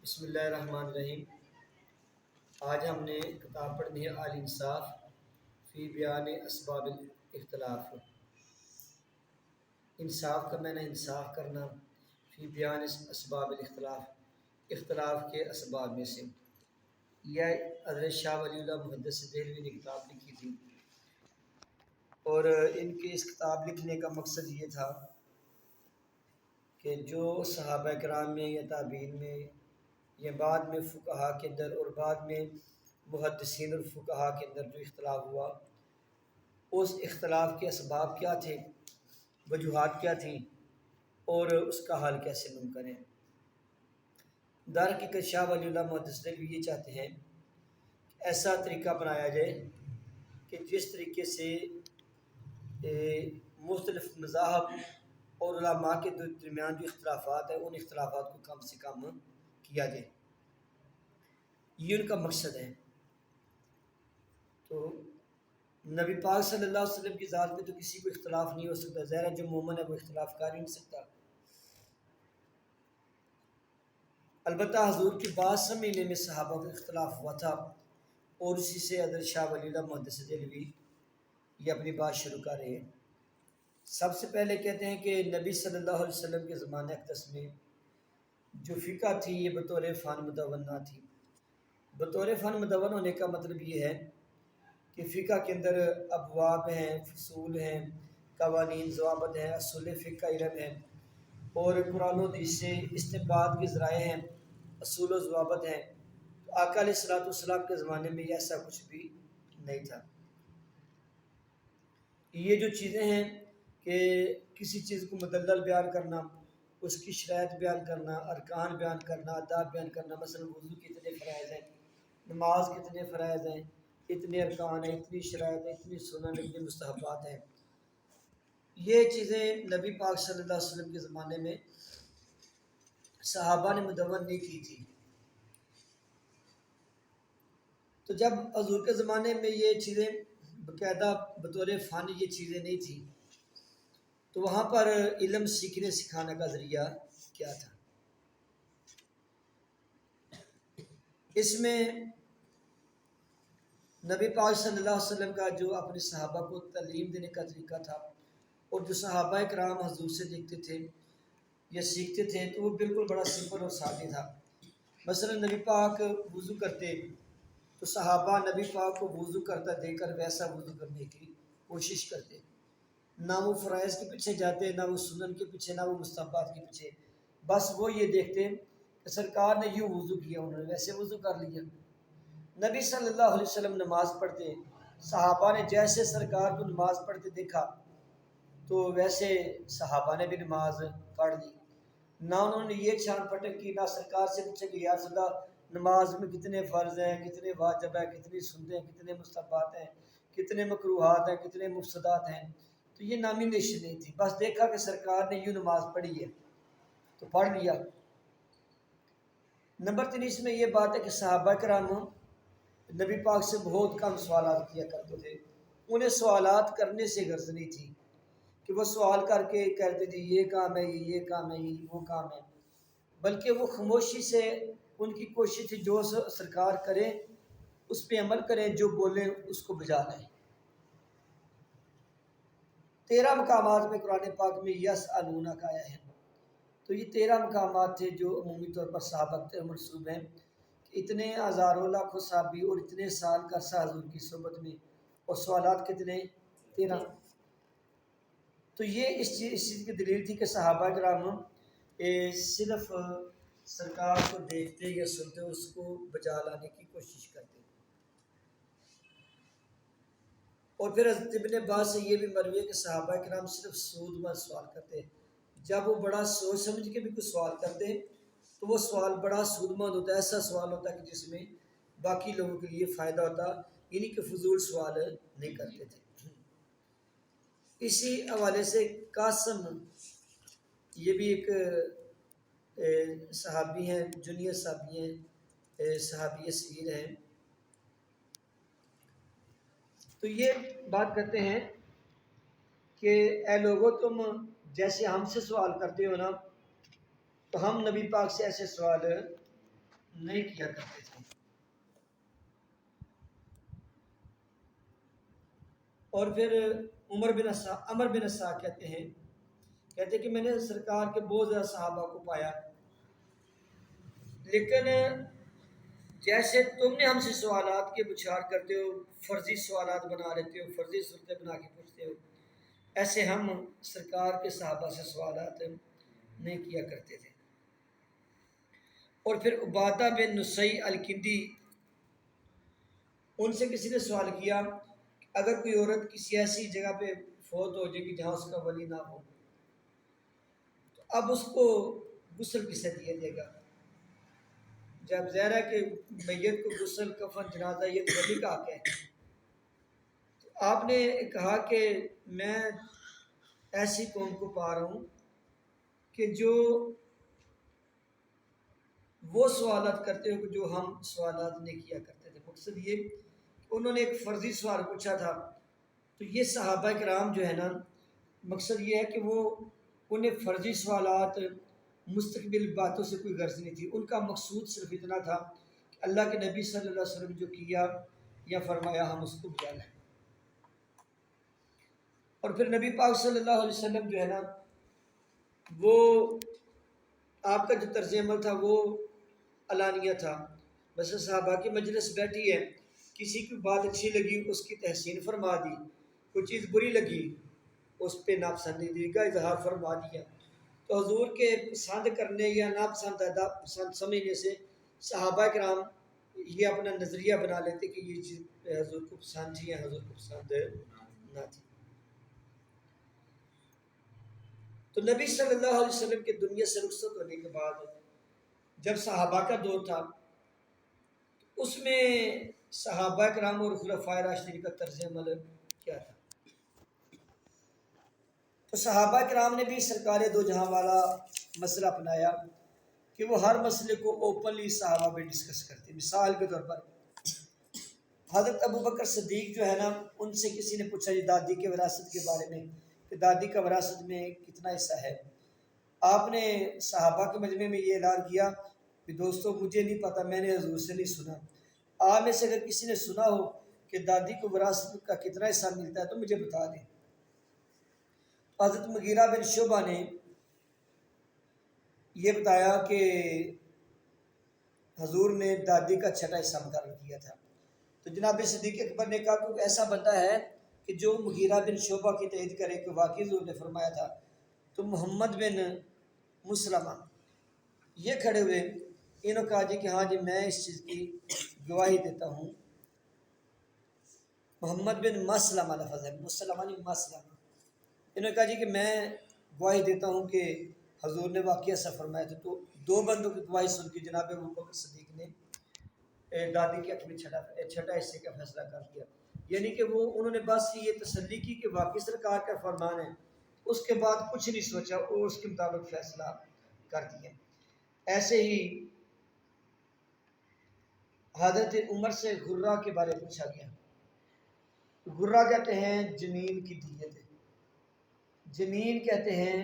بسم اللہ الرحمن الرحیم۔ آج ہم نے کتاب پڑھنی ہے الانصاف فی بیان اسباب الاختلاف۔ انصاف کا معنی انصاف کرنا، فی بیان اسباب الاختلاف، اختلاف کے اسباب میں سے۔ یہ حضرت شاہ ولی اللہ محدث دہلوی نے کتاب لکھی تھی، اور ان کے اس کتاب لکھنے کا مقصد یہ تھا کہ جو صحابہ کرام میں یا تابعین میں یا بعد میں فقہا کے اندر اور بعد میں محدثین اور فقہا کے اندر جو اختلاف ہوا، اس اختلاف کے اسباب کیا تھے، وجوہات کیا تھیں، اور اس کا حل کیسے ممکن ہے۔ در حقیقت شاہ ولی اللہ محدث دہلوی یہ چاہتے ہیں کہ ایسا طریقہ بنایا جائے کہ جس طریقے سے مختلف مذاہب اور علماء کے درمیان جو اختلافات ہیں ان اختلافات کو کم سے کم کیا جائے، یہ ان کا مقصد ہے۔ تو نبی پاک صلی اللہ علیہ وسلم کی ذات میں تو کسی کو اختلاف نہیں ہو سکتا، ظاہر ہے جو مومن ہے وہ اختلاف کر ہی نہیں سکتا۔ البتہ حضور کی بات سمجھنے میں صحابہ کا اختلاف ہوا تھا، اور اسی سے حضرت شاہ ولی اللہ محدث دہلوی یہ اپنی بات شروع کر رہے ہیں۔ سب سے پہلے کہتے ہیں کہ نبی صلی اللہ علیہ وسلم کے زمانہ اقدس میں جو فقہ تھی یہ بطور فن مدون نہ تھی۔ بطور فن مدون ہونے کا مطلب یہ ہے کہ فقہ کے اندر ابواب ہیں، فصول ہیں، قوانین ضوابط ہیں، اصول فقہ کا علم ہے، اور قرآن و حدیث سے استنباط کے ذرائع ہیں، اصول و ضوابط ہیں۔ تو آقا علیہ الصلوۃ والسلام کے زمانے میں یہ ایسا کچھ بھی نہیں تھا۔ یہ جو چیزیں ہیں کہ کسی چیز کو مدلل بیان کرنا، اس کی شرائط بیان کرنا، ارکان بیان کرنا، آداب بیان کرنا، مثلا وضو کے اتنے فرائض ہیں، نماز کے اتنے فرائض ہیں، اتنے ارکان ہیں، اتنی شرائط ہیں، اتنی سنن، اتنے مستحبات ہیں، یہ چیزیں نبی پاک صلی اللہ علیہ وسلم کے زمانے میں صحابہ نے مدون نہیں کی تھی۔ تو جب حضور کے زمانے میں یہ چیزیں باقاعدہ بطور فن یہ چیزیں نہیں تھیں، تو وہاں پر علم سیکھنے سکھانے کا ذریعہ کیا تھا؟ اس میں نبی پاک صلی اللہ علیہ وسلم کا جو اپنے صحابہ کو تعلیم دینے کا طریقہ تھا، اور جو صحابہ کرام حضور سے دیکھتے تھے یا سیکھتے تھے، تو وہ بالکل بڑا سمپل اور سادہ تھا۔ مثلا نبی پاک وضو کرتے تو صحابہ نبی پاک کو وضو کرتا دیکھ کر ویسا وضو کرنے کی کوشش کرتے، نہ وہ فرائض کے پیچھے جاتے، نہ وہ سنن کے پیچھے، نہ وہ مستحبات کے پیچھے، بس وہ یہ دیکھتے کہ سرکار نے یوں وضو کیا، انہوں نے ویسے وضو کر لیا۔ نبی صلی اللہ علیہ وسلم نماز پڑھتے، صحابہ نے جیسے سرکار کو نماز پڑھتے دیکھا تو ویسے صحابہ نے بھی نماز پڑھ لی، نہ انہوں نے یہ چھان پھٹک کی، نہ سرکار سے پوچھا کہ یا رسول اللہ نماز میں کتنے فرض ہیں، کتنے واجب ہیں، کتنی سنتیں ہیں، کتنے مستحبات ہیں، کتنے مکروہات ہیں، کتنے مفسدات ہیں۔ تو یہ نامینیشن نہیں تھی، بس دیکھا کہ سرکار نے یوں نماز پڑھی ہے تو پڑھ لیا۔ نمبر 3 اس میں یہ بات ہے کہ صحابہ کرام نبی پاک سے بہت کم سوالات کیا کرتے تھے، انہیں سوالات کرنے سے غرض نہیں تھی کہ وہ سوال کر کے کہتے تھے یہ کام ہے، یہ کام ہے، یہ وہ کام ہے، بلکہ وہ خاموشی سے ان کی کوشش تھی جو سرکار کریں اس پہ عمل کریں، جو بولیں اس کو بجا لائیں۔ 13 مقامات میں قرآن پاک میں یسألونک آیا ہے، تو یہ 13 مقامات تھے جو عمومی طور پر صحابہ تک منسوب ہیں، کہ اتنے ہزاروں لاکھوں صحابی اور اتنے سال کا عرصہ حضور کی صحبت میں، اور سوالات کتنے؟ 13۔ تو یہ اس چیز کی دلیل تھی کہ صحابہ کرام صرف سرکار کو دیکھتے یا سنتے اس کو بجا لانے کی کوشش کرتے۔ اور پھر حضرت ابن عباس سے یہ بھی مروی ہے کہ صحابہ کرام صرف سود مند سوال کرتے، جب وہ بڑا سوچ سمجھ کے بھی کوئی سوال کرتے تو وہ سوال بڑا سود مند ہوتا ہے، ایسا سوال ہوتا ہے کہ جس میں باقی لوگوں کے لیے فائدہ ہوتا، یعنی کہ فضول سوال نہیں کرتے تھے۔ اسی حوالے سے قاسم یہ بھی ایک صحابی ہیں، جونیئر صحابی ہیں، صحابی صغیر ہیں، تو یہ بات کرتے ہیں کہ اے لوگو تم جیسے ہم سے سوال کرتے ہو نا، تو ہم نبی پاک سے ایسے سوال نہیں کیا کرتے تھے۔ اور پھر عمر بن عصا کہتے کہ میں نے سرکار کے بہت زیادہ صحابہ کو پایا، لیکن جیسے تم نے ہم سے سوالات کے بچھاڑ کرتے ہو، فرضی سوالات بنا لیتے ہو، فرضی صورتیں بنا کے پوچھتے ہو، ایسے ہم سرکار کے صحابہ سے سوالات نہیں کیا کرتے تھے۔ اور پھر عبادہ بن نصی الکندی، ان سے کسی نے سوال کیا اگر کوئی عورت کسی ایسی جگہ پہ فوت ہو جائے کہ جہاں اس کا ولی نہ ہو، تو اب اس کو غسل کسے دیا جائے گا؟ جب ظاہر ہے کہ میت کو غسل، کفن، جنازہ یہ تو ولی کا حق ہے۔ تو آپ نے کہا کہ میں ایسی قوم کو پا رہا ہوں کہ جو وہ سوالات کرتے ہو جو ہم سوالات نہیں کیا کرتے تھے۔ مقصد یہ کہ انہوں نے ایک فرضی سوال پوچھا تھا، تو یہ صحابہ کرام جو ہے نا، مقصد یہ ہے کہ وہ انہیں فرضی سوالات، مستقبل باتوں سے کوئی غرض نہیں تھی، ان کا مقصود صرف اتنا تھا کہ اللہ کے نبی صلی اللہ علیہ وسلم جو کیا یا فرمایا ہم اس کو بجا لیں۔ اور پھر نبی پاک صلی اللہ علیہ وسلم جو ہے نا، وہ آپ کا جو طرز عمل تھا وہ علانیہ تھا۔ بس صحابہ کی مجلس بیٹھی ہے، کسی کی بات اچھی لگی اس کی تحسین فرما دی، کوئی چیز بری لگی اس پہ ناپسندیدگی کا اظہار فرما دیا۔ تو حضور کے پسند کرنے یا ناپسندیدہ پسند سمجھنے سے صحابہ کرام یہ اپنا نظریہ بنا لیتے کہ یہ چیز حضور کو پسند تھی یا حضور کو پسند نہ تھی۔ تو نبی صلی اللہ علیہ وسلم کے دنیا سے رخصت ہونے کے بعد جب صحابہ کا دور تھا، اس میں صحابہ کرام اور خلفائے راشدین کا طرز عمل کیا تھا؟ تو صحابہ کرام نے بھی سرکار دو جہاں والا مسئلہ اپنایا کہ وہ ہر مسئلے کو اوپنلی صحابہ میں ڈسکس کرتے۔ مثال کے طور پر حضرت ابوبکر صدیق جو ہے نا، ان سے کسی نے پوچھا جی دادی کے وراثت کے بارے میں کہ دادی کا وراثت میں کتنا حصہ ہے؟ آپ نے صحابہ کے مجمع میں یہ اعلان کیا کہ دوستو مجھے نہیں پتہ، میں نے حضور سے نہیں سنا، آپ میں سے اگر کسی نے سنا ہو کہ دادی کو وراثت کا کتنا حصہ ملتا ہے تو مجھے بتا دیں۔ حضرت مغیرہ بن شعبہ نے یہ بتایا کہ حضور نے دادی کا چھٹا حصہ مقرر کیا تھا۔ تو جناب صدیق اکبر نے کہا کہ ایسا بندہ ہے کہ جو مغیرہ بن شعبہ کی تائید کرے کہ واقعی حضور نے فرمایا تھا۔ تو محمد بن مسلمہ یہ کھڑے ہوئے، انہوں نے کہا جی کہ ہاں جی میں اس چیز کی گواہی دیتا ہوں۔ محمد بن مسلمہ لفظ ہے، مسلمہ نہیں مسلمہ۔ انہوں نے کہا جی کہ میں گواہی دیتا ہوں کہ حضور نے واقعہ ایسا فرمایا تھا۔ تو دو بندوں کی گواہی سن کے جناب ابوبکر صدیق نے دادی کے حق میں چھٹا حصے کا فیصلہ کر دیا۔ یعنی کہ وہ انہوں نے بس یہ تسلی کی کہ واقعی سرکار کا فرمان ہے، اس کے بعد کچھ نہیں سوچا اور اس کے مطابق فیصلہ کر دیا۔ ایسے ہی حضرت عمر سے غرہ کے بارے میں پوچھا گیا۔ غرہ کہتے ہیں جنین کی دیت، جنین کہتے ہیں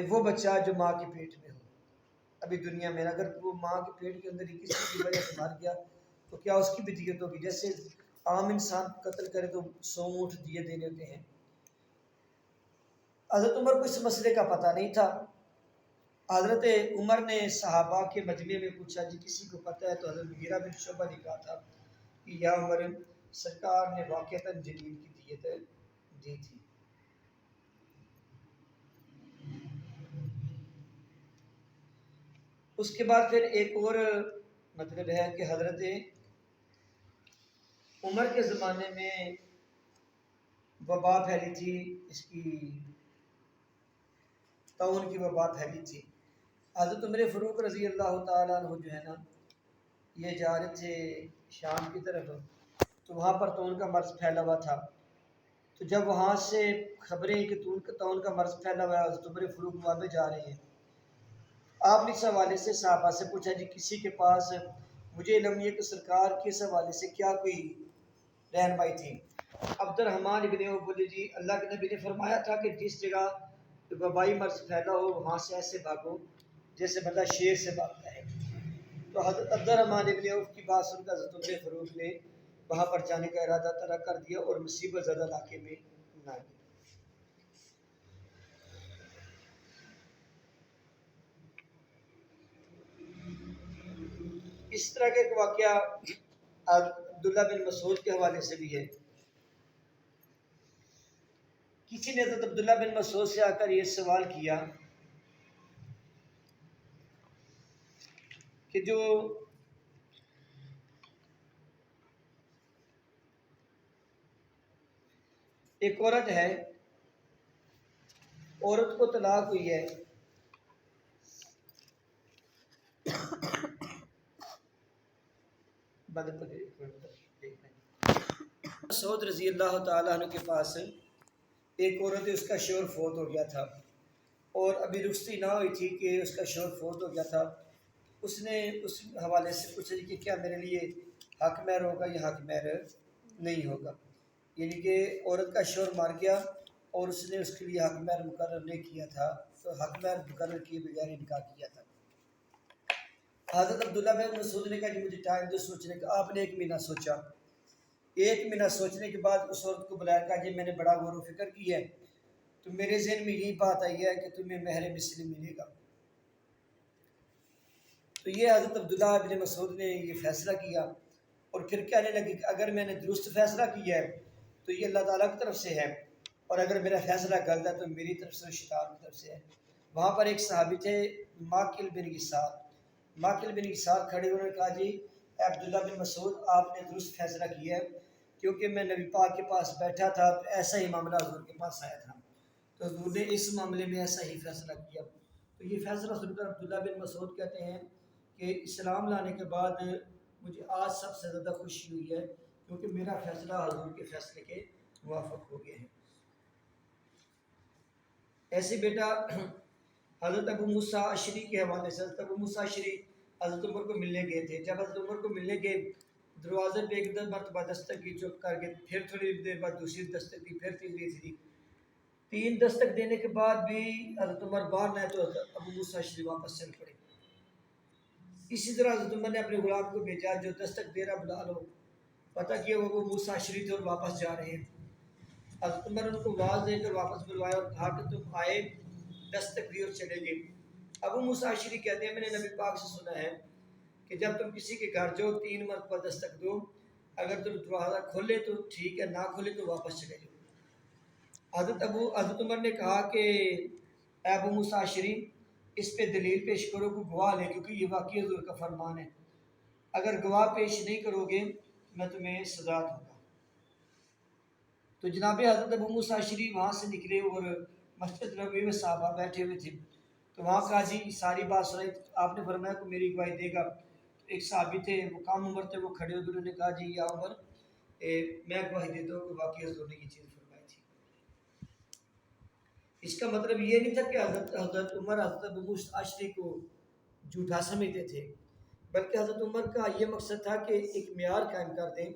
وہ بچہ جو ماں کے پیٹ میں ہو ابھی دنیا میں، اگر وہ ماں کے پیٹ کے اندر ہی کسی کی وجہ سے مر گیا تو کیا اس کی بھی دیت ہوگی؟ جیسے عام انسان قتل کرے تو 100 اونٹ دیے دینے ہوتے ہیں۔ حضرت عمر کو اس مسئلے کا پتہ نہیں تھا۔ حضرت عمر نے صحابہ کے مجمع میں پوچھا جی کسی کو پتہ ہے؟ تو حضرت مغیرہ بن شعبہ نے کہا تھا کہ یا عمر، سرکار نے واقعتاً جنین کی دیت دی تھی۔ اس کے بعد پھر ایک اور مطلب ہے کہ حضرت عمر کے زمانے میں وبا پھیلی تھی، اس کی طاعون کی وبا پھیلی تھی۔ حضرت عمر فاروق رضی اللہ تعالیٰ عنہ جو ہے نا، یہ جا رہے تھے شام کی طرف، تو وہاں پر طاعون کا مرض پھیلا ہوا تھا۔ تو جب وہاں سے خبریں کہ طاعون کا مرض پھیلا ہوا ہے، حضرت عمر فاروق وہاں پہ جا رہے ہیں، آپ نے اس حوالے سے صحابہ سے پوچھا جی کسی کے پاس مجھے علم نہیں ہے کہ سرکار کے اس حوالے سے کیا کوئی رہنمائی تھی؟ عبد الرحمن ابن عوف بولے جی اللہ کے نبی نے فرمایا تھا کہ جس جگہ وبائی مرض پھیلا ہو وہاں سے ایسے بھاگو جیسے بندہ شیر سے بھاگتا ہے۔ تو حضرت عبد الرحمن ابن عوف کی بات سن کر حضرت عمر فاروق نے وہاں پر جانے کا ارادہ ترک کر دیا اور مصیبت زدہ علاقے میں نہ گئے۔ اس طرح کا ایک واقعہ عبداللہ بن مسعود کے حوالے سے بھی ہے۔ کسی نے حضرت عبداللہ بن مسعود سے آ کر یہ سوال کیا کہ جو ایک عورت ہے، عورت کو طلاق ہوئی ہے، مسعود رضی اللہ تعالیٰ عنہ کے پاس ایک عورت ہے، اس کا شوہر فوت ہو گیا تھا اور ابھی رخصتی نہ ہوئی تھی کہ اس کا شوہر فوت ہو گیا تھا۔ اس نے اس حوالے سے پوچھا کہ کیا میرے لیے حق مہر ہوگا یا حق مہر نہیں ہوگا، یعنی کہ عورت کا شوہر مر گیا اور اس نے اس کے لیے حق مہر مقرر نہیں کیا تھا، تو حق مہر مقرر کیے بغیر نکاح کیا تھا۔ حضرت عبداللہ بن مسعود نے کہا کہ مجھے ٹائم دو سوچنے کا۔ آپ نے 1 مہینہ سوچا، 1 مہینہ سوچنے کے بعد اس عورت کو بلایا، کہا جی میں نے بڑا غور و فکر کی ہے، تو میرے ذہن میں یہی بات آئی ہے کہ تمہیں مہر مثلی ملے گا۔ تو یہ حضرت عبداللہ بن مسعود نے یہ فیصلہ کیا اور پھر کہنے لگے کہ اگر میں نے درست فیصلہ کیا ہے تو یہ اللہ تعالیٰ کی طرف سے ہے، اور اگر میرا فیصلہ غلط ہے تو میری طرف سے، شیطان کی طرف سے ہے۔ وہاں پر ایک صحابی تھے ماکل بن یسار، ماکل بن یسار کھڑے، انہوں نے کہا جی اے عبداللہ بن مسعود آپ نے درست فیصلہ کیا ہے، کیونکہ میں نبی پاک کے پاس بیٹھا تھا تو ایسا ہی معاملہ حضور کے پاس آیا تھا، تو حضور نے اس معاملے میں ایسا ہی فیصلہ کیا۔ تو یہ فیصلہ سن کر عبداللہ بن مسعود کہتے ہیں کہ اسلام لانے کے بعد مجھے آج سب سے زیادہ خوشی ہوئی ہے، کیونکہ میرا فیصلہ حضور کے فیصلے کے موافق ہو گیا ہے۔ ایسے بیٹا حضرت ابو موسیٰ اشعری کے حوالے سے، حضرت ابو موسیٰ اشعری حضرت عمر کو ملنے گئے تھے۔ جب حضرت عمر کو ملنے گئے، دروازے پہ ایک مرتبہ دستک کی، چپ کر کے پھر تھوڑی دیر بعد دوسری دستک دی، پھر تیسری، 3 دستک دینے کے بعد بھی حضرت عمر باہر نہ آئے تو حضرت ابو موسیٰ اشعری واپس چل پڑے۔ اسی طرح حضرت عمر نے اپنے غلام کو بھیجا، جو دستک دے رہا بلا لو، پتہ کیا وہ ابو موسیٰ اشعری تھے اور واپس جا رہے ہیں۔ حضرت عمر نے ان کو آواز دے کر واپس بلوایا اور کہا کہ تم آئے، دستک دی اور چلے گئے۔ ابو موسیٰ اشعری کہتے ہیں میں نے نبی پاک سے سنا ہے کہ جب تم کسی کے گھر جاؤ 3 مرتبہ دستک دو، اگر تم دروازہ کھولے تو ٹھیک ہے، نہ کھولے تو واپس چلے جاؤ۔ حضرت عمر نے کہا کہ اے ابو موسیٰ اشعری اس پہ دلیل پیش کرو، کو گواہ لے، کیونکہ یہ واقعی حضور کا فرمان ہے، اگر گواہ پیش نہیں کرو گے میں تمہیں سزا دوں گا۔ تو جناب حضرت ابو موسیٰ اشعری وہاں سے نکلے اور مسجد نبوی میں صحابہ بیٹھے ہوئے تھے، تو وہاں قاضی ساری بات سنائی، آپ نے فرمایا کہ میری گواہی دے گا۔ ایک صحابی تھے، وہ کم عمر تھے، وہ کھڑے ہو گئے، انہوں نے کہا جی یا عمر میں گواہی دیتا ہوں کہ واقعی حضور نے یہ چیز فرمائی تھی۔ اس کا مطلب یہ نہیں تھا کہ حضرت عمر حضرت ابو موسیٰ اشعری کو جھوٹا سمجھتے تھے، بلکہ حضرت عمر کا یہ مقصد تھا کہ ایک معیار قائم کر دیں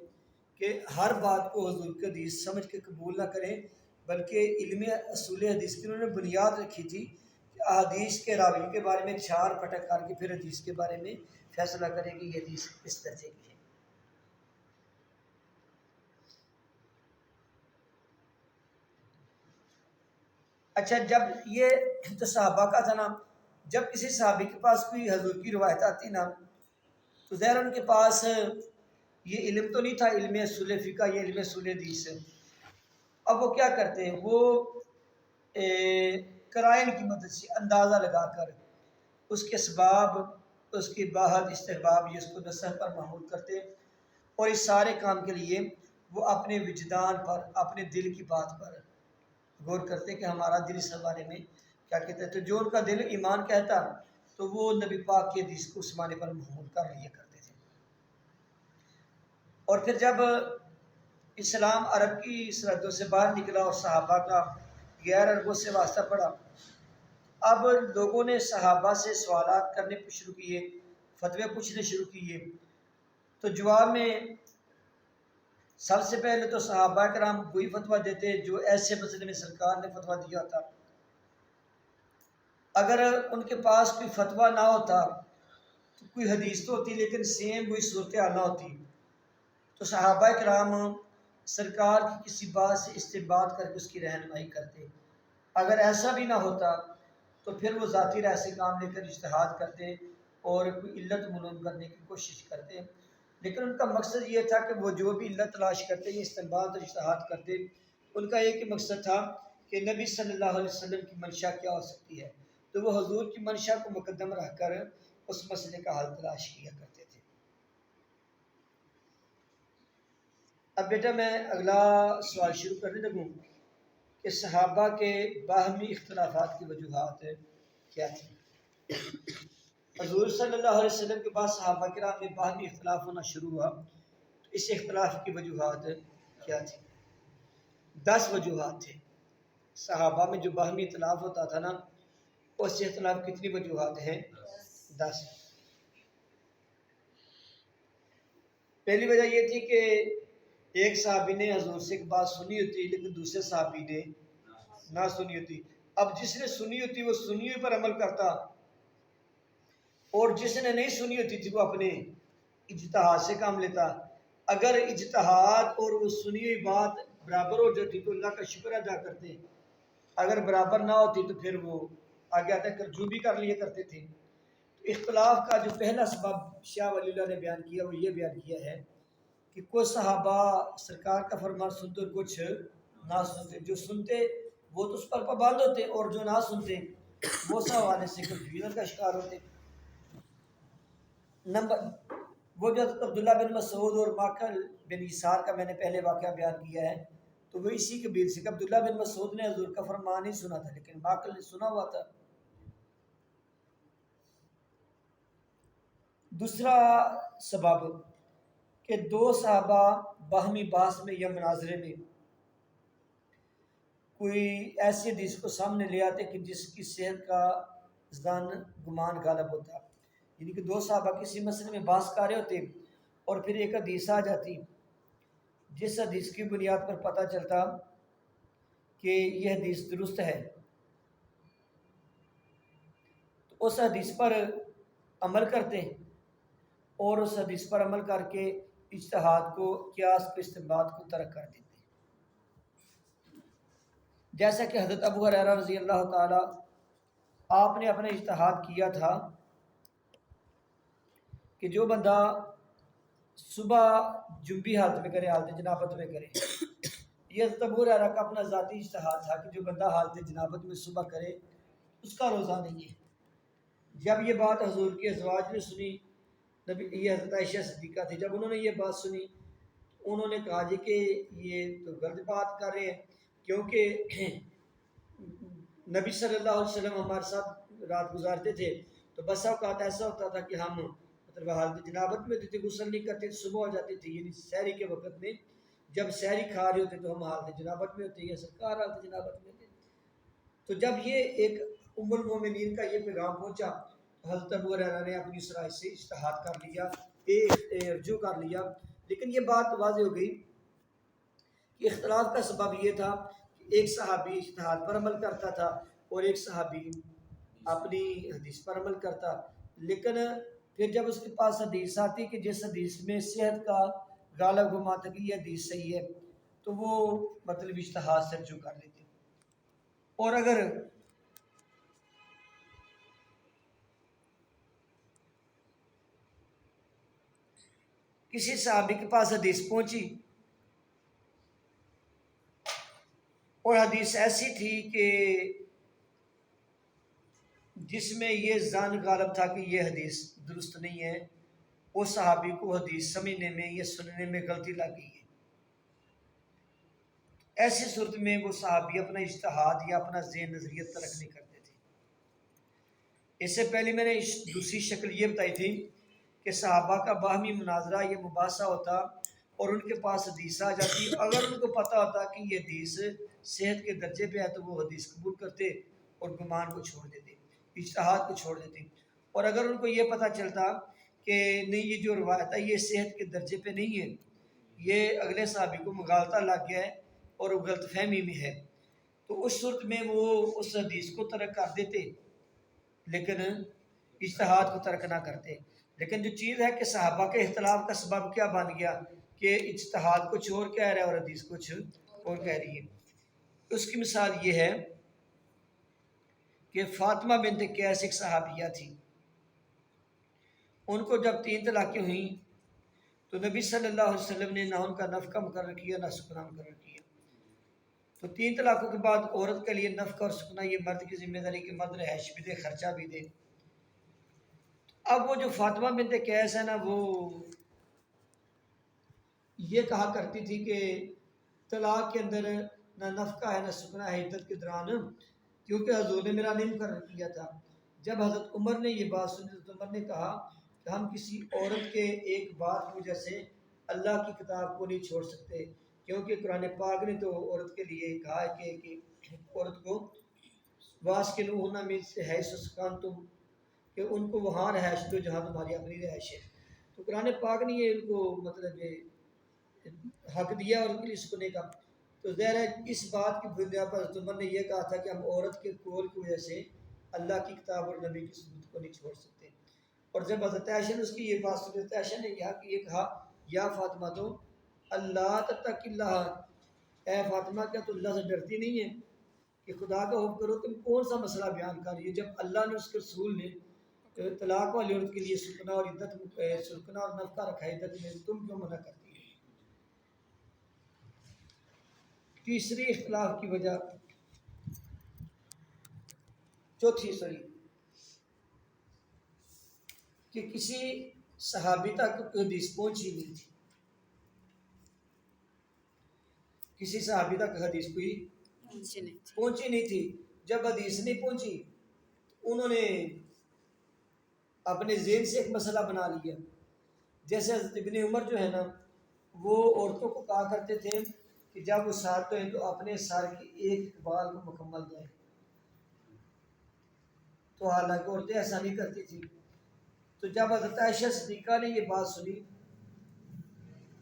کہ ہر بات کو حضور کی حدیث سمجھ کے قبول نہ کریں، بلکہ علم اصول حدیث کی انہوں نے بنیاد رکھی تھی کہ حدیث کے راوی کے بارے میں چھار پھٹک کر کے پھر حدیث کے بارے میں فیصلہ کریں کہ یہ حدیث اس درجے کی ہے۔ اچھا، جب یہ تو صحابہ کا تھا نا، جب کسی صحابی کے پاس کوئی حضور کی روایت آتی نا تو ظاہر ان کے پاس یہ علم تو نہیں تھا، علم اصول فقہ، یہ علم اصول حدیث ہے۔ اب وہ کیا کرتے ہیں، وہ قرائن کی مدد سے اندازہ لگا کر اس کے اسباب، اس کی باحت استحباب، یہ اس کو نصح پر محمول کرتے ہیں، اور اس سارے کام کے لیے وہ اپنے وجدان پر، اپنے دل کی بات پر غور کرتے کہ ہمارا دل اس بارے میں کیا کہتا ہے۔ تو جو ان کا دل ایمان کہتا تو وہ نبی پاک کی حدیث کو اس معنی پر محمول کر لیا کرتے تھے۔ اور پھر جب اسلام عرب کی سرحدوں سے باہر نکلا اور صحابہ کا غیر عربوں سے واسطہ پڑا، اب لوگوں نے صحابہ سے سوالات کرنے شروع کیے، فتوے پوچھنے شروع کیے۔ تو جواب میں سب سے پہلے تو صحابہ کرام وہی فتویٰ دیتے جو ایسے مسئلے میں سرکار نے فتویٰ دیا تھا، اگر ان کے پاس کوئی فتویٰ نہ ہوتا تو کوئی حدیث تو ہوتی لیکن سیم وہی صورتحال نہ ہوتی، تو صحابہ کرام سرکار کی کسی بات سے استنباط کر کے اس کی رہنمائی کرتے۔ اگر ایسا بھی نہ ہوتا تو پھر وہ ذاتی رائے سے کام لے کر اجتہاد کرتے اور کوئی علت معلوم کرنے کی کوشش کرتے، لیکن ان کا مقصد یہ تھا کہ وہ جو بھی علت تلاش کرتے یہ استنباط اور اجتہاد کرتے، ان کا ایک ہی مقصد تھا کہ نبی صلی اللہ علیہ وسلم کی منشا کیا ہو سکتی ہے، تو وہ حضور کی منشا کو مقدم رکھ کر اس مسئلے کا حل تلاش کیا کرتے تھے۔ اب بیٹا میں اگلا سوال شروع کرنے لگوں کہ صحابہ کے باہمی اختلافات کی وجوہات کیا تھیں۔ حضور صلی اللہ علیہ وسلم کے بعد صحابہ کرام میں باہمی اختلاف ہونا شروع ہوا، تو اس اختلاف کی وجوہات کیا تھیں؟ 10 وجوہات تھے۔ صحابہ میں جو باہمی اختلاف ہوتا تھا نا، اس سے اختلاف کتنی وجوہات ہیں؟ 10۔ پہلی وجہ یہ تھی کہ ایک صحابی نے حضور سے ایک بات سنی ہوتی لیکن دوسرے صحابی نے نہ سنی ہوتی۔ اب جس نے سنی ہوتی وہ سنی ہوئی پر عمل کرتا، اور جس نے نہیں سنی ہوتی تھی وہ اپنے اجتہاد سے کام لیتا۔ اگر اجتہاد اور وہ سنی ہوئی بات برابر ہو جاتی تو اللہ کا شکر ادا کرتے، اگر برابر نہ ہوتی تو پھر وہ آگے آتا کر جو بھی کر لیا کرتے تھے۔ اختلاف کا جو پہلا سبب شاہ ولی اللہ نے بیان کیا وہ یہ بیان کیا ہے کہ کچھ صحابہ سرکار کا فرمان سنتے اور کچھ نہ سنتے، جو سنتے وہ تو اس پر پابند ہوتے اور جو نہ سنتے وہ اس حوالے سے کنفیوژن کا شکار ہوتے۔ نمبر وہ جو عبداللہ بن مسعود اور ماکل بن یسار کا میں نے پہلے واقعہ بیان کیا ہے، تو وہ اسی قبیل سے کہ عبداللہ بن مسعود نے حضور کا فرمان نہیں سنا تھا لیکن ماکل نے سنا ہوا تھا۔ دوسرا سبب کہ 2 صحابہ باہمی بحث میں یا مناظرے میں کوئی ایسی حدیث کو سامنے لے آتے کہ جس کی صحت کا ظن گمان غالب ہوتا، یعنی کہ 2 صحابہ کسی مسئلے میں بحث کر رہے ہوتے اور پھر ایک حدیث آ جاتی جس حدیث کی بنیاد پر پتہ چلتا کہ یہ حدیث درست ہے، تو اس حدیث پر عمل کرتے اور اس حدیث پر عمل کر کے اجتہاد کو قیاس پہ استنباط کو ترک کر دیتے، جیسا کہ حضرت ابو ہریرہ رضی اللہ تعالی آپ نے اپنا اجتہاد کیا تھا کہ جو بندہ صبح جنبی حالت میں کرے، حالت جنابت میں کرے، یہ حضرت ابو ہریرہ کا اپنا ذاتی اجتہاد تھا کہ جو بندہ حالت جنابت میں صبح کرے اس کا روزہ نہیں ہے۔ جب یہ بات حضور کی ازواج نے سنی، نبی یہ حضرت عائشہ صدیقہ تھی، جب انہوں نے یہ بات سنی انہوں نے کہا جی کہ یہ تو غلط بات کر رہے ہیں، کیونکہ نبی صلی اللہ علیہ وسلم ہمارے ساتھ رات گزارتے تھے تو بس اوقات ایسا ہوتا تھا کہ ہم مطلب حالت جنابت میں تھے، غسل نہیں کرتے، صبح ہو جاتی تھی، یعنی سحری کے وقت میں جب سحری کھا رہے ہوتے تو ہم حالت جنابت میں ہوتے یا سرکار حالت جنابت میں تھے۔ تو جب یہ ایک ام المومنین کا یہ پیغام پہنچا تو حضرت ابو ہریرہ نے اپنی سرائے سے اجتہاد کر لیا، رجوع کر لیا، لیکن یہ بات واضح ہو گئی کہ اختلاف کا سبب یہ تھا کہ ایک صحابی اجتہاد پر عمل کرتا تھا اور ایک صحابی اپنی حدیث پر عمل کرتا، لیکن پھر جب اس کے پاس حدیث آتی کہ جس حدیث میں صحت کا غالب گمان تھا کہ یہ حدیث صحیح ہے تو وہ مطلب اجتہاد سے رجوع کر لیتے۔ اور اگر کسی صحابی کے پاس حدیث پہنچی اور حدیث ایسی تھی کہ جس میں یہ ظن غالب تھا کہ یہ حدیث درست نہیں ہے، اس صحابی کو حدیث سمجھنے میں یا سننے میں غلطی لگ گئی ہے، ایسی صورت میں وہ صحابی اپنا اجتہاد یا اپنا ذہن نظریت ترک نہیں کرتے تھے۔ اس سے پہلے میں نے دوسری شکل یہ بتائی تھی کہ صحابہ کا باہمی مناظرہ یا مباحثہ ہوتا اور ان کے پاس حدیث آ جاتی، اگر ان کو پتہ ہوتا کہ یہ حدیث صحت کے درجے پہ ہے تو وہ حدیث قبول کرتے اور گمان کو چھوڑ دیتے، اجتہاد کو چھوڑ دیتے، اور اگر ان کو یہ پتہ چلتا کہ نہیں یہ جو روایت ہے یہ صحت کے درجے پہ نہیں ہے، یہ اگلے صحابی کو مغالطہ لگ گیا ہے اور وہ غلط فہمی میں ہے، تو اس صورت میں وہ اس حدیث کو ترک کر دیتے لیکن اجتہاد کو ترک نہ کرتے. لیکن جو چیز ہے کہ صحابہ کے اختلاف کا سبب کیا بن گیا کہ اجتہاد کچھ اور کہہ رہا ہے اور حدیث کچھ اور کہہ رہی ہے. اس کی مثال یہ ہے کہ فاطمہ بنت قیس ایک صحابیہ تھی. ان کو جب 3 طلاقیں ہوئیں تو نبی صلی اللہ علیہ وسلم نے نہ ان کا نفقہ مقرر کیا نہ سکنا مقرر کیا. تو 3 طلاقوں کے بعد عورت کے لیے نفقہ اور سکنا یہ مرد کی ذمہ داری کہ مرد رہائش بھی دے خرچہ بھی دے. اب وہ جو فاطمہ بنت قیس ہے نا وہ یہ کہا کرتی تھی کہ طلاق کے اندر نہ نفقہ ہے نہ سکنا ہے عدت کے دوران، کیونکہ حضور نے میرا نہیں مقرر کیا تھا. جب حضرت عمر نے یہ بات سنی، حضرت عمر نے کہا کہ ہم کسی عورت کے ایک بات کی وجہ سے اللہ کی کتاب کو نہیں چھوڑ سکتے، کیونکہ قرآن پاک نے تو عورت کے لیے کہا ہے کہ عورت کو واسکنوہن من حیث سکنتم، کہ ان کو وہاں رہائش دو جہاں تمہاری اپنی رہائش ہے. تو قرآن پاک نے یہ ان کو مطلب حق دیا اور ان کے لیے سکنے کا. تو ظاہر ہے اس بات کی بنیاد پر حضرت عمر نے یہ کہا تھا کہ ہم عورت کے قول کی وجہ سے اللہ کی کتاب اور نبی کی سنت کو نہیں چھوڑ سکتے. اور جب حضرت عائشہ نے اس کی یہ بات سنی، حضرت عائشہ نے یہ کہا یا فاطمہ تو اللہ تتق اللہ، اے فاطمہ کیا تو اللہ سے ڈرتی نہیں ہے کہ خدا کا حکم کرو؟ تم کون سا مسئلہ بیان کر رہی ہے جب اللہ نے اس کے رسول نے طلاق والی عورت کے لیے سکنا اور عدت سکنا اور نفقہ رکھا ہے عدت میں، تم کیوں منع کرتی ہے؟ تیسری اختلاف کی وجہ کہ کسی صحابی تک کوئی حدیث پہنچی نہیں تھی. کسی صحابی تک حدیث کوئی پہنچی نہیں تھی. جب حدیث نہیں پہنچی انہوں نے اپنے ذہن سے ایک مسئلہ بنا لیا. جیسے حضرت ابن عمر جو ہے نا وہ عورتوں کو کہا کرتے تھے کہ جب وہ ساتھ تو ہیں تو اپنے سر کی ایک بال کو مکمل دیں. تو حالانکہ عورتیں ایسا نہیں کرتی تھی. تو جب حضرت عائشہ صدیقہ نے یہ بات سنی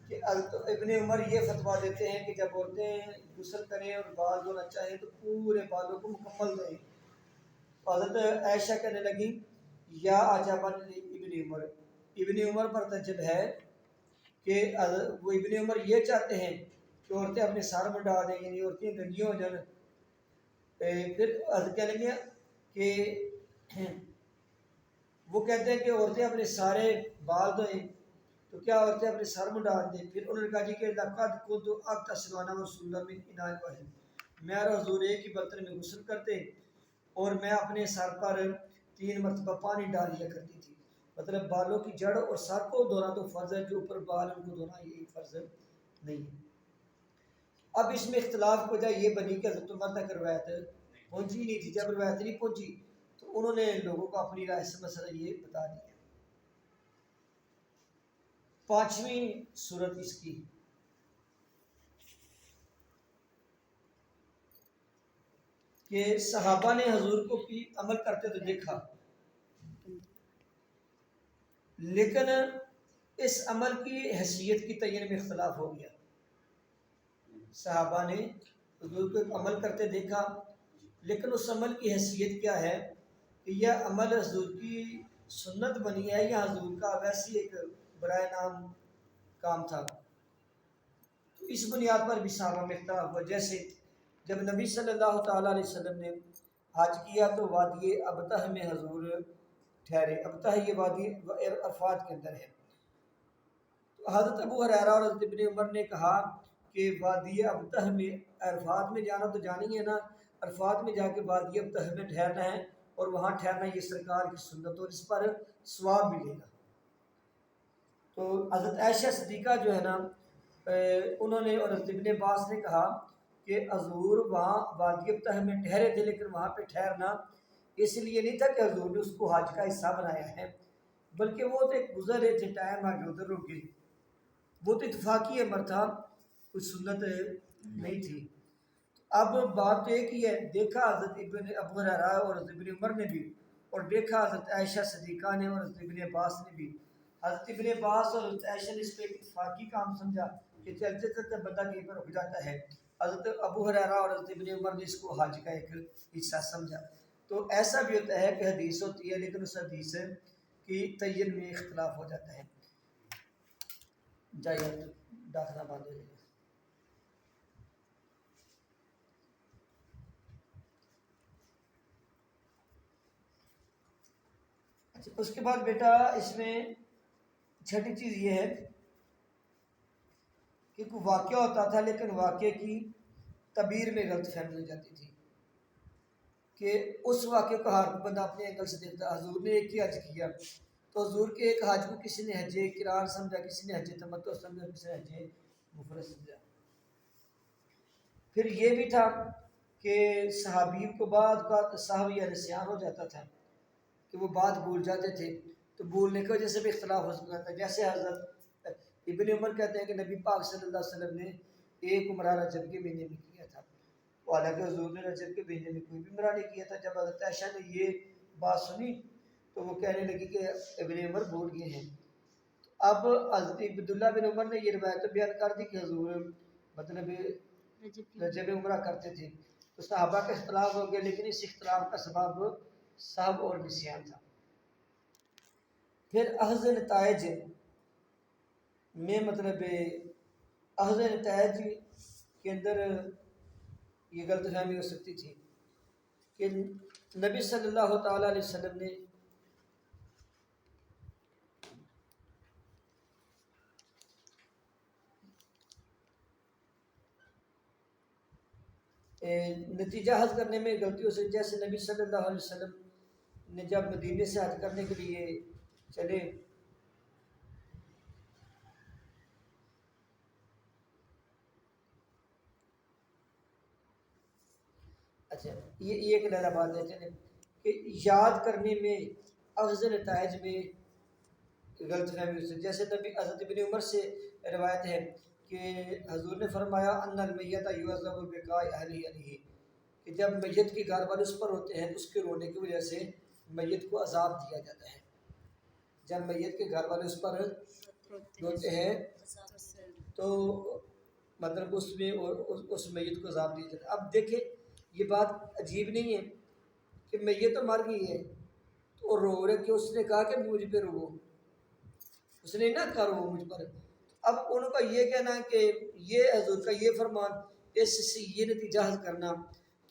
کہ ابن عمر یہ فتویٰ دیتے ہیں کہ جب عورتیں غسل کریں اور بال دھونا چاہیں تو پورے بالوں کو مکمل دیں، حضرت عائشہ کہنے لگی یا عجباً ابن عمر، ابن عمر پر تعجب ہے کہ وہ ابن عمر یہ چاہتے ہیں کہ عورتیں اپنے سر منڈا دیں، یعنی عورتیں ننگی ہو جائیں. پھر حضرت کہنے لگے کہ وہ کہتے ہیں کہ عورتیں اپنے سارے بال دھوئیں تو کیا عورتیں اپنے سر منڈا دیں؟ پھر انہوں نے کہا جی کہ لقد کنت اغتسل رسول اللہ من اناء واحد، میں اور حضور ایک ہی برتن میں غسل کرتے اور میں اپنے سر پر 3 مرتبہ پانی ڈال لیا کرتی تھی. مطلب بالوں کی جڑ اور سر کو دھونا تو فرض ہے، جو اوپر بال ان کو دھونا یہ فرض نہیں ہے. اب اس میں اختلاف کی وجہ یہ بنی کہ حضرت عمر تک روایت پہنچی نہیں تھی. جب روایت نہیں پہنچی تو انہوں نے لوگوں کو اپنی رائے سے مسئلہ یہ بتا دیا. 5ویں صورت اس کی کہ صحابہ نے حضور کو بھی عمل کرتے تو دیکھا، لیکن اس عمل کی حیثیت کی تعین میں اختلاف ہو گیا. صحابہ نے حضور کو عمل کرتے دیکھا لیکن اس عمل کی حیثیت کیا ہے کہ یہ عمل حضور کی سنت بنی ہے یا حضور کا ویسی ایک برائے نام کام تھا. تو اس بنیاد پر بھی صحابہ میں اختلاف ہوا. جیسے جب نبی صلی اللہ تعالیٰ علیہ وسلم نے حج کیا تو وادی ابتح میں حضور ٹھہرے. ابتح یہ وادی عرفات کے اندر ہے. تو حضرت ابو ہریرہ اور حضرت ابن عمر نے کہا کہ وادی ابتح میں عرفات میں جانا تو جانی ہے نا، عرفات میں جا کے وادی ابتح میں ٹھہرنا ہے اور وہاں ٹھہرنا یہ سرکار کی سنت اور اس پر ثواب ملے گا. تو حضرت عائشہ صدیقہ جو ہے نا انہوں نے اور حضرت ابن عباس نے کہا کہ حضور وہاں وادی ابتح میں ٹھہرے تھے لیکن وہاں پہ ٹھہرنا اس لیے نہیں تھا کہ حضور نے اس کو حج کا حصہ بنایا ہے، بلکہ وہ تو ایک گزر رہے تھے، ٹائم آگے ادھر رک گئی، وہ تو اتفاقی امر تھا، کوئی سنت نہیں تھی. اب بات تو ایک ہی ہے، دیکھا حضرت ابو ہریرہ اور حضرت ابن عمر نے بھی، اور دیکھا حضرت عائشہ صدیقہ نے اور حضرت ابن عباس نے بھی. حضرت ابن عباس اور حضرت عائشہ نے اس کو ایک اتفاقی کام سمجھا کہ چلتے چلتے بندہ کہیں پر رک جاتا ہے. حضرت ابو ہریرہ اور حضرت ابن عمر نے اس کو حج کا ایک حصہ سمجھا. تو ایسا بھی ہوتا ہے کہ حدیث ہوتی ہے لیکن اس حدیث کی تعین میں اختلاف ہو جاتا ہے. جائیے داخلہ بند ہو جائے گا. اچھا اس کے بعد بیٹا اس میں چھٹی چیز یہ ہے کہ کوئی واقعہ ہوتا تھا لیکن واقعے کی تعبیر میں غلط فہمی ہو جاتی تھی کہ اس واقعے کو ہر بندہ اپنے اینگل سے دیکھتا. حضور نے ایک ہی حج کیا تو حضور کے ایک حج کو کسی نے حج قران سمجھا, کسی نے حج تمتع سمجھا, کسی نے حج مفرد سمجھا. پھر یہ بھی تھا کہ صحابیوں کو بعد کا سہو یا نسیان ہو جاتا تھا کہ وہ بات بھول جاتے تھے, تو بھولنے کی وجہ سے بھی اختلاف ہو سکتا تھا. جیسے حضرت ابن عمر کہتے ہیں کہ نبی پاک صلی اللہ علیہ وسلم نے ایک عمرہ رجب کے مہینے میں کیا تھا, حالانکہ حضور نے رجب کے مہینے میں کوئی بھی عمرہ نہیں کیا تھا. جب حضرت عائشہ نے یہ بات سنی تو وہ کہنے لگی کہ ابن عمر بھول گئے ہیں. اب حضرت عبداللہ بن عمر نے یہ روایت بیان کر دی کہ حضور مطلب رجب عمرہ کرتے تھے, تو صحابہ کا اختلاف ہو گیا, لیکن اس اختلاف کا سبب سہو اور نسیان تھا. پھر اخذ نتائج میں مطلب اخذ نتائج کے اندر یہ غلط فہمی ہو سکتی تھی کہ نبی صلی اللہ تعالیٰ علیہ وسلم نے نتیجہ حاصل کرنے میں غلطی ہو سکتی. جیسے نبی صلی اللہ علیہ وسلم نے جب مدینے سے حج کرنے کے لیے چلے اچھا یہ ایک لہذا بات ہے چلے کہ یاد کرنے میں اخذ نتائج میں غلط فہمی ہو سکتی. جیسے نبی حضرت ابن عمر سے روایت ہے کہ حضور نے فرمایا ان المیت یعذب ببکاء اہلہ علیہ, کہ جب میت کے گھر والے اس پر ہوتے ہیں تو اس کے رونے کی وجہ سے میت کو عذاب دیا جاتا ہے. جب میت کے گھر والے اس پر روتے ہیں تو مطلب اس میں اس میت کو عذاب دیا جاتا ہے. اب دیکھیں یہ بات عجیب نہیں ہے کہ میت تو مر گئی ہے تو رو رہے کہ اس نے کہا کہ مجھ پہ رو, اس نے نہ کہا رو مجھ پر. اب ان کا یہ کہنا ہے کہ یہ حضور کا یہ فرمان, اس سے یہ نتیجہ حاصل کرنا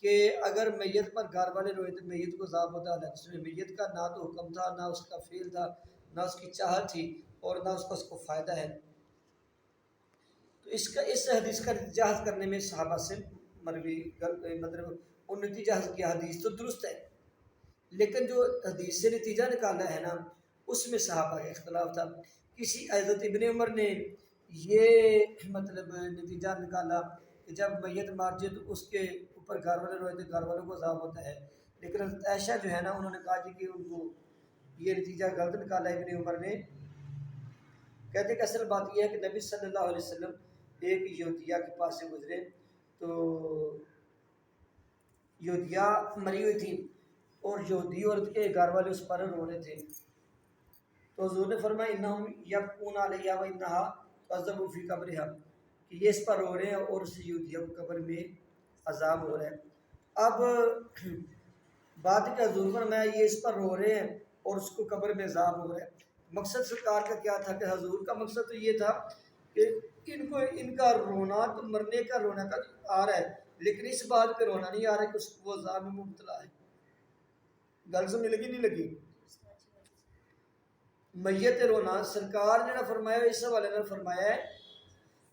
کہ اگر میت پر گھر والے روئے تو میت کو عذاب ہوتا ہے. اس میں میت کا نہ تو حکم تھا, نہ اس کا فعل تھا, نہ اس کی چاہت تھی, اور نہ اس کو فائدہ ہے. تو اس حدیث کا نتیجہ حاصل کرنے میں صحابہ سے مروی مطلب ان نتیجہ حاصل کیا حدیث تو درست ہے, لیکن جو حدیث سے نتیجہ نکالا ہے نا اس میں صحابہ کا اختلاف تھا. کسی حضرت ابن عمر نے یہ مطلب نتیجہ نکالا کہ جب میت مار جائے تو اس کے اوپر گھر والے روئے تو گھر والوں کو عذاب ہوتا ہے, لیکن حضرت عائشہ جو ہے نا انہوں نے کہا جی کہ ان کو یہ نتیجہ غلط نکالا ابن عمر نے. کہتے کہ اصل بات یہ ہے کہ نبی صلی اللہ علیہ وسلم ایک یہودیہ کے پاس سے گزرے تو یہودیہ مری ہوئی تھی اور یہودی عورت کے گھر والے اس پر رو رہے تھے. تو حضور نے فرمایا انہم یبکون علیہا و انہا تعذب فی قبرہا, کہ یہ اس پر رو رہے ہیں اور اس یہودیہ کو قبر میں عذاب ہو رہا ہے. اب بات کہ حضور فرمایا یہ اس پر رو رہے ہیں اور اس کو قبر میں عذاب ہو رہا ہے. مقصد سرکار کا کیا تھا کہ حضور کا مقصد تو یہ تھا کہ ان کا رونا تو مرنے کا رونا کا آ رہا ہے, لیکن اس بات پہ رونا نہیں آ رہا ہے کہ اس کو عذاب میں مبتلا ہے. گل سمجھ لگی نہیں لگی؟ میت رونا سرکار نے فرمایا اس حوالے نے فرمایا ہے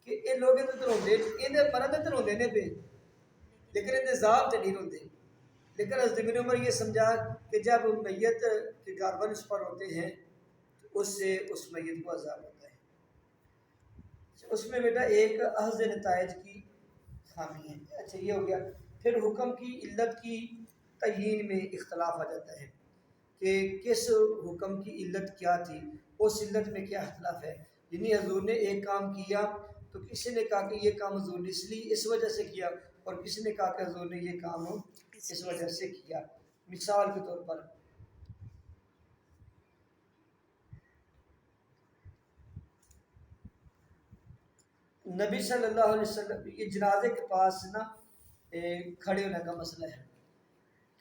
کہ یہ لوگ تو روندے انہیں مرد تو روندے نے پہ, لیکن انہیں عذاب تو نہیں روندے. لیکن حضرت ابن عمر یہ سمجھا کہ جب میت کے گھر والے اس پر ہوتے ہیں تو اس سے اس میت کو عذاب ہوتا ہے. اس میں بیٹا ایک اخذ نتائج کی خامی ہے. اچھا یہ ہو گیا. پھر حکم کی علت کی تعیین میں اختلاف آ جاتا ہے کہ کس حکم کی علت کیا تھی, اس علت میں کیا اختلاف ہے. یعنی حضور نے ایک کام کیا تو کسی نے کہا کہ یہ کام حضور نے اس وجہ سے کیا, اور کسی نے کہا کہ حضور نے یہ کام اس وجہ سے کیا. مثال کے طور پر نبی صلی اللہ علیہ وسلم یہ جنازے کے پاس نا کھڑے ہونے کا مسئلہ ہے.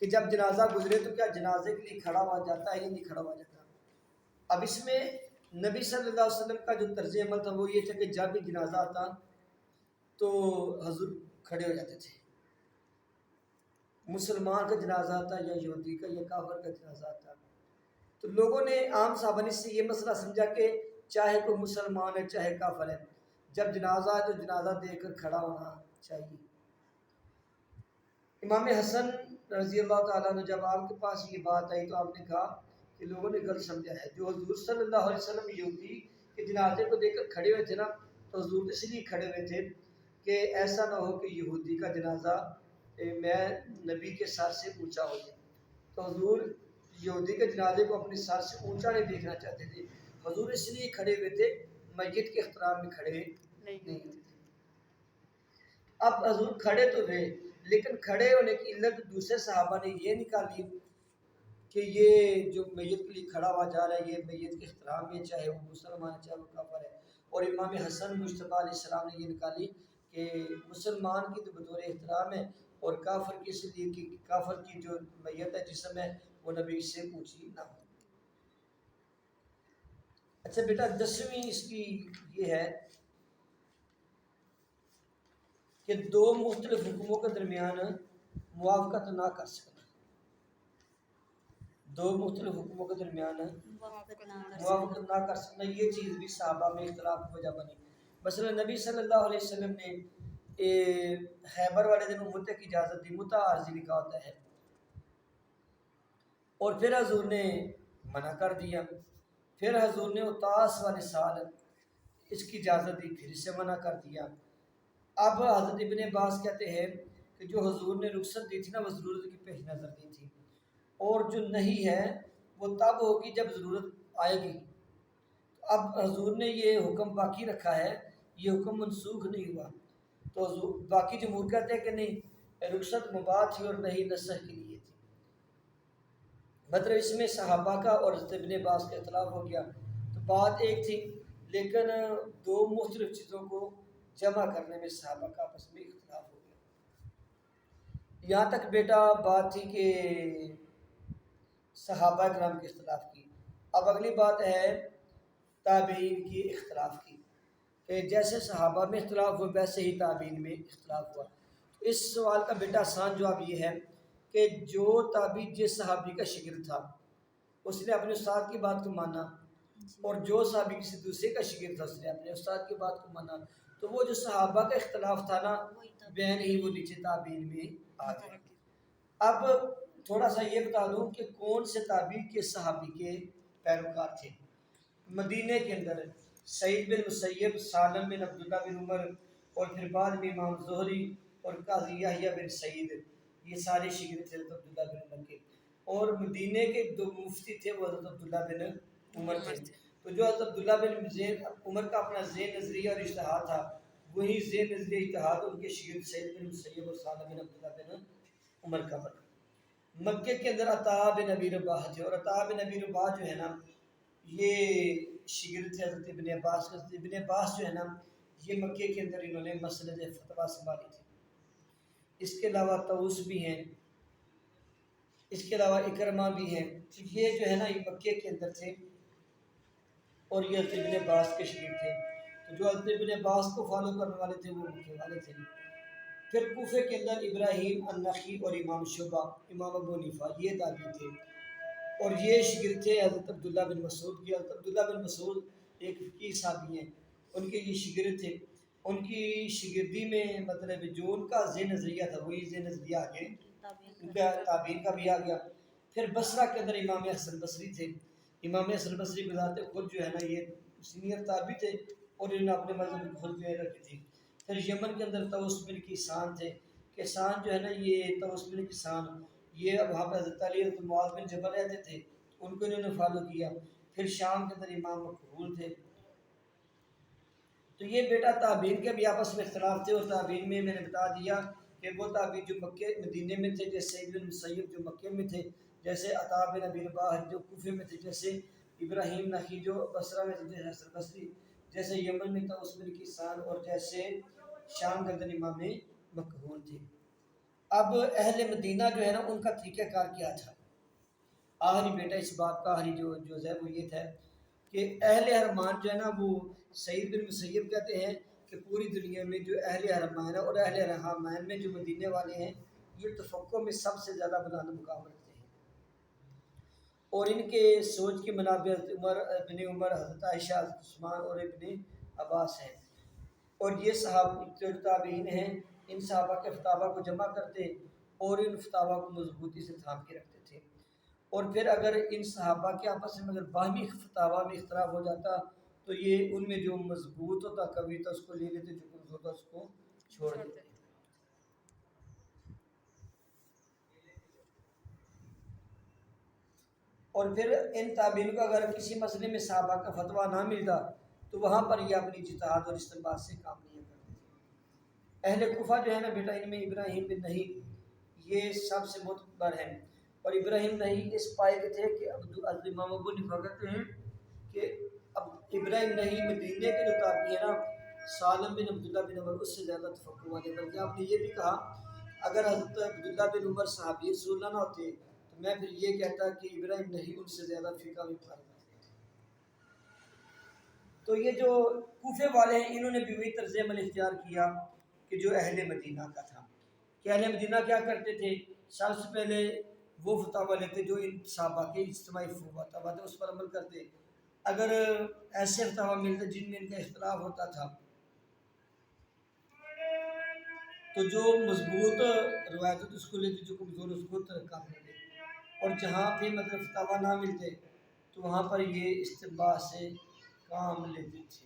کہ جب جنازہ گزرے تو کیا جنازے کے لیے کھڑا ہوا جاتا ہے یا نہیں کھڑا ہوا جاتا؟ اب اس میں نبی صلی اللہ علیہ وسلم کا جو طرز عمل تھا وہ یہ تھا کہ جب بھی جنازہ آتا تو حضور کھڑے ہو جاتے تھے. مسلمان کا جنازہ آتا یا یہودی کا یا کافر کا جنازہ آتا تو لوگوں نے عام صحابہ نے سے یہ مسئلہ سمجھا کہ چاہے کوئی مسلمان ہے چاہے کافر ہے، جب جنازہ ہے تو جنازہ دے کر کھڑا ہونا چاہیے. امام حسن رضی اللہ تعالیٰ نے جب آپ کے پاس یہ بات آئی تو آپ نے کہا کہ لوگوں نے غلط سمجھا ہے. جو حضور صلی اللہ علیہ وسلم یہودی کے جنازے کو دیکھ کر کھڑے ہوئے تھے نا تو حضور اس لیے کھڑے ہوئے تھے کہ ایسا نہ ہو کہ یہودی کا جنازہ میں نبی کے سر سے اونچا ہو جائے. تو حضور یہودی کے جنازے کو اپنے سر سے اونچا نہیں دیکھنا چاہتے تھے. حضور اس لیے کھڑے ہوئے تھے، میت کے احترام میں کھڑے نہیں ہوتے تھے. اب حضور کھڑے تو رہے لیکن کھڑے ہونے کی علت دوسرے صحابہ نے یہ نکالی کہ یہ جو میت کے لیے کھڑا ہوا جا رہا ہے یہ میت کے احترام میں، چاہے وہ مسلمان ہے چاہے وہ کافر ہے. اور امام حسن مجتبیٰ علیہ السلام نے یہ نکالی کہ مسلمان کی تو بطور احترام ہے اور کافر کی اس لیے کہ کافر کی جو میت ہے جسم ہے وہ نبی سے اونچی نہ ہو. اچھا بیٹا 10ویں اس کی یہ ہے کہ دو مختلف حکموں کے درمیان موافقت نہ کر سکنا. دو مختلف حکموں کے درمیان موافقت نہ کر سکنا یہ چیز بھی صحابہ میں اختلاف کی وجہ بنی. مثلا نبی صلی اللہ علیہ وسلم نے خیبر والے دن متع کی اجازت دی، متع عارضی نکاح ہوتا ہے، اور پھر حضور نے منع کر دیا. پھر حضور نے اتاس والے سال اس کی اجازت دی، پھر اسے منع کر دیا. اب حضرت ابن عباس کہتے ہیں کہ جو حضور نے رخصت دی تھی نا وہ ضرورت کی پیش نظر دی تھی، اور جو نہیں ہے وہ تب ہوگی جب ضرورت آئے گی. اب حضور نے یہ حکم باقی رکھا ہے، یہ حکم منسوخ نہیں ہوا. تو حضور باقی جمہور کہتے ہیں کہ نہیں، رخصت مباح تھی اور نہیں نسخ کے لیے تھی. مطلب اس میں صحابہ کا اور حضرت ابن عباس کا اختلاف ہو گیا. تو بات ایک تھی لیکن دو مختلف چیزوں کو جمع کرنے میں صحابہ کا آپس میں اختلاف ہو گیا. یہاں تک بیٹا بات تھی کہ صحابہ کرام کے اختلاف کی. اب اگلی بات ہے تابعین کی اختلاف کی، کہ جیسے صحابہ میں اختلاف ہوا ویسے ہی تابعین میں اختلاف ہوا. اس سوال کا بیٹا آسان جواب یہ ہے کہ جو تابعی جس صحابی کا شاگرد تھا اس نے اپنے استاد کی بات کو مانا، اور جو صحابی کسی دوسرے کا شاگرد تھا اس نے اپنے استاد کی بات کو مانا، تو وہ جو صحابہ کا اختلاف تھا نا بین ہی وہ نیچے تابعین میں آ گیا. اب تھوڑا سا یہ بتا دوں کہ کون سے تابعی کے صحابی کے پیروکار تھے. مدینے کے اندر سعید بن مسیب، سالم بن عبداللہ بن عمر، اور پھر بعد میں امام زہری اور قاضی یحییٰ بن سعید، یہ سارے شاگرد تھے حضرت عبداللہ بن عمر کے. اور مدینے کے دو مفتی تھے وہ حضرت عبداللہ بن عمر تھے. تو جو حضرت عبداللہ بن زید عمر کا اپنا ذہن نظریہ اور اجتہاد تھا، وہی ذہن نظریہ اجتہاد ان کے شاگرد سعید بن مسیب اور سالم بن عبداللہ بن عمر کا بنا. مکے کے اندر عطا بن ابی رباح تھے، اور عطا بن ابی رباح جو ہے نا یہ شاگرد تھے حضرت ابن عباس. حضرت ابن عباس جو ہے نا یہ مکے کے اندر انہوں نے مسند فتویٰ سنبھالی تھی. اس کے علاوہ طاؤس بھی ہیں، اس کے علاوہ اکرمہ بھی ہیں. یہ جو ہے نا یہ مکے کے اندر تھے اور یہ حضرت ابن عباس کے شاگرد تھے. تو جو حضرت ابن عباس کو فالو کرنے والے تھے وہ مکے والے تھے. پھر کوفے کے اندر ابراہیم النخعی اور امام شعبہ، امام ابو حنیفہ یہ تابعی تھے، اور یہ شاگرد تھے حضرت عبداللہ بن مسعود کی. حضرت عبداللہ بن مسعود ایک فقیہ صحابی ہیں، ان کے یہ شاگرد تھے. ان کی شاگردی میں مطلب جو ان کا ذہن نظریہ تھا وہی ذہن نظریہ آگے ان کا تابعین کا بھی آ گیا. پھر بصرہ کے اندر امام حسن بصری تھے. امام حسن بصری بذات خود جو ہے نا یہ سینئر تابعی تھے اور انہوں نے اپنے مذہب کو خود میں رکھی تھی. پھر یمن کے اندر طاؤس بن کیسان تھے. کیسان جو ہے نا یہ طاؤس بن کیسان یہ اب وہاں پہ حضرت علی اور معاذ بن جبل رہتے تھے، ان کو انہوں نے فالو کیا. پھر شام کے اندر امام مقبول تھے. تو یہ بیٹا تابعین کے بھی آپس میں اختلاف تھے، اور تابعین میں نے بتا دیا کہ وہ تابعین جو مکے مدینے میں تھے جیسے سعید بن مسیب جو مکے میں تھے، جیسے عطا بن ابی رباح جو کوفے میں تھے، جیسے ابراہیم نخعی جو بصرہ میں تھے، جیسے حسن بصری، جیسے یمن میں طاؤس بن کیسان، اور جیسے شام کے اندر امام مقبول تھے. اب اہل مدینہ جو ہے نا ان کا طریقہ کار کیا تھا؟ آخری بیٹا اس بات کا آخری جو ہے وہ یہ تھا کہ اہل حرمان جو ہے نا وہ سعید بن مسیب کہتے ہیں کہ پوری دنیا میں جو اہل حرمان ہے اور اہل حرمان میں جو مدینے والے ہیں یہ تفقع میں سب سے زیادہ بلند مقام رکھتے ہیں، اور ان کے سوچ کے منابع ابن عمر، حضرت عائشہ، حضرت عثمان اور ابن عباس ہیں، اور یہ صحابہ جو تابعین ہیں ان صحابہ کے فتاویٰ کو جمع کرتے اور ان فتاویٰ کو مضبوطی سے تھام کے رکھتے تھے، اور پھر اگر ان صحابہ کے آپس میں اگر باہمی فتاویٰ میں اختلاف ہو جاتا تو یہ ان میں جو مضبوط ہوتا قوی تھا اس کو لے لیتے، جو کمزور ہوتا اس کو چھوڑ دیتے۔ اور پھر ان تابعین کو اگر کسی مسئلے میں صحابہ کا فتویٰ نہ ملتا تو وہاں پر یہ اپنی اجتہاد اور استنباط سے کام لیا کرتے تھے۔ اہل کوفہ جو ہے نا بیٹا، ان میں ابراہیم بن نہی یہ سب سے معتبر ہیں، اور ابراہیم نہی اس پائے کے تھے کہ امام ابو حنیفہ کہتے ہیں کہ اب ابراہیم نہی مدینے کے جو تابعی ہیں نا سالم بن عبداللہ بن عمر اس سے زیادہ تفقہ والے، بلکہ آپ نے یہ بھی کہا اگر حضرت عبداللہ بن عمر صحابی رسول اللہ نہ ہوتے تو میں پھر یہ کہتا کہ ابراہیم نہی ان سے زیادہ فقہ میں پڑھا تھا۔ تو یہ جو کوفے والے ہیں انہوں نے بھی وہی طرز عمل اختیار کیا کہ جو اہل مدینہ کا تھا، کہ اہل مدینہ کیا کرتے تھے، سب سے پہلے وہ فتاویٰ لیتے جو ان صحابہ کے اجتماعی فتاویٰ تھے اس پر عمل کرتے، اگر ایسے فتاویٰ ملتے جن میں ان کا اختلاف ہوتا تھا تو جو مضبوط روایت ہوتی اس کو لیتے، جو کمزور اس کو ترک کر دیتے، اور جہاں پہ مطلب فتاویٰ نہ ملتے تو وہاں پر یہ استنباط سے کام لیتے تھے۔